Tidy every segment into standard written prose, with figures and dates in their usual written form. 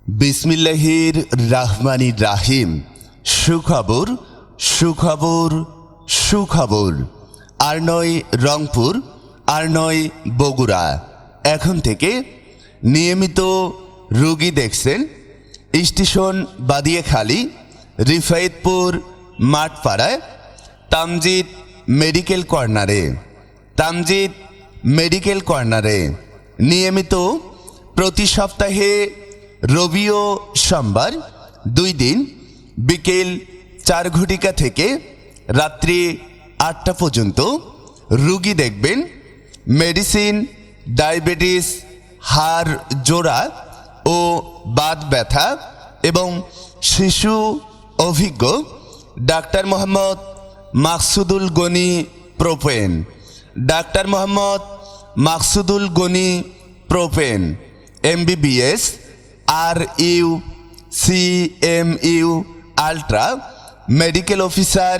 বিসমিল্লাহির রাহমানির রাহিম। সুখবর সুখবর সুখবর। আর নয় রংপুর, আর নয় বগুড়া। এখন থেকে নিয়মিত রোগী দেখছেন স্টেশন বাদিয়াখালী, রিফায়েতপুর মাঠপাড়ায়, তামজিদ মেডিকেল কর্নারে। তামজিদ মেডিকেল কর্নারে নিয়মিত প্রতি সপ্তাহে রবি ও সোমবার 2 দিন বিকেল 4 ঘটিকা থেকে রাত্রি 8টা পর্যন্ত রোগী দেখবেন। মেডিসিন, ডায়াবেটিস, হাড় জোড়া ও বাত ব্যথা এবং শিশু অভিজ্ঞ ডাক্তার মোহাম্মদ মাকসুদুল গনি প্রোপেন। ডাক্তার মোহাম্মদ মাকসুদুল গনি প্রোপেন MBBS RU CMU ultra medical officer,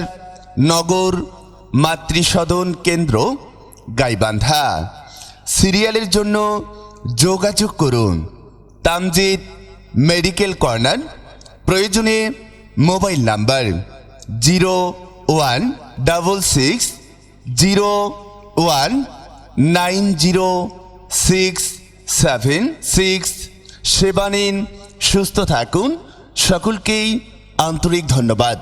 নগর মাতৃসদন কেন্দ্র, গাইবান্ধা। সিরিয়ালের জন্য যোগাযোগ করুন তামজিদ মেডিকেল কর্নার। প্রয়োজনে মোবাইল নাম্বার 0166019066। সেবা নিন, সুস্থ থাকুন। সকলকেই আন্তরিক ধন্যবাদ।